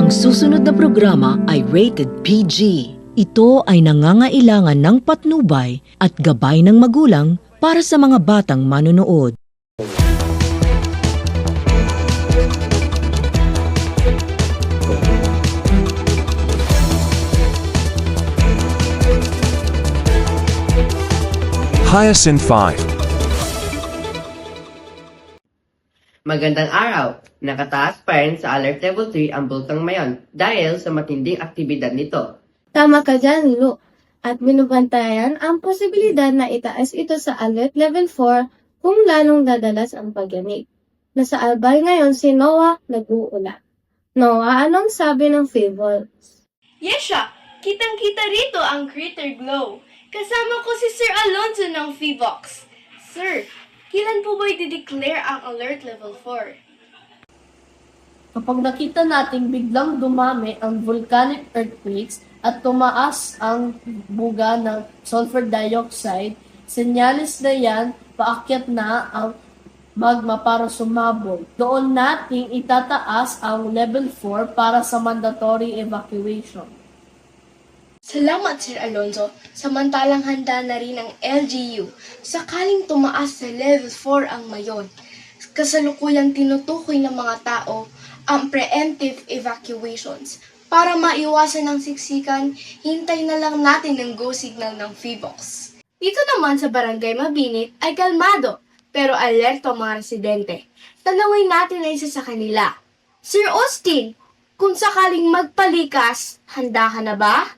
Ang susunod na programa ay rated PG. Ito ay nangangailangan ng patnubay at gabay ng magulang para sa mga batang manonood. Hyacinth 5. Magandang araw! Nakataas pa rin sa Alert Level 3 ang Bulkang Mayon dahil sa matinding aktibidad nito. Tama ka dyan, Lu. At binubantayan ang posibilidad na itaas ito sa Alert Level 4 kung lalong dadalas ang pagyanig. Nasa Albay ngayon si Noah nag-uulat. Noah, anong sabi ng Fables? Yesha, kitang-kita rito ang Critter Glow. Kasama ko si Sir Alonzo ng Fevox. Sir, kailan po ba i-declare ang Alert Level 4? Kapag nakita nating biglang dumami ang volcanic earthquakes at tumaas ang buga ng sulfur dioxide, senyalis na yan, paakyat na ang magma para sumabog. Doon nating itataas ang level 4 para sa mandatory evacuation. Salamat, Sir Alonzo. Samantalang handa na rin ang LGU sakaling tumaas sa level 4 ang mayon. Kasalukuyang tinutukoy ng mga tao ang preemptive evacuations. Para maiwasan ng siksikan, hintay na lang natin ang go signal ng Fevox. Dito naman sa Barangay Mabinit ay kalmado pero alerto ang mga residente. Tanawin natin ang isa sa kanila. Sir Austin, kung sakaling magpalikas, handa ka na ba?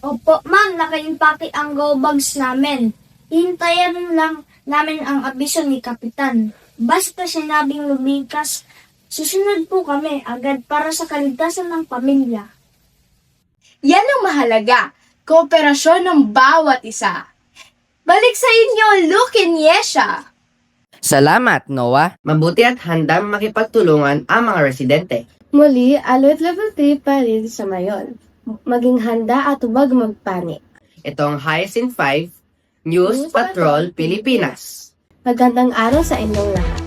Opo, ma'am, naka-impake ang go bags namin. Hintayin lang namin ang abiso ni Kapitan. Basta sinabing lumikas, susunod po kami agad para sa kaligtasan ng pamilya. Yan ang mahalaga, kooperasyon ng bawat isa. Balik sa inyo, Luke and Yesha! Salamat, Noah! Mabuti at handang makipagtulungan ang mga residente. Muli, Alert Level 3 pa rin sa Mayon. Maging handa at huwag magpanik. Ito ang Hyacinth 5, News Patrol Pilipinas. Magandang araw sa inyong lahat.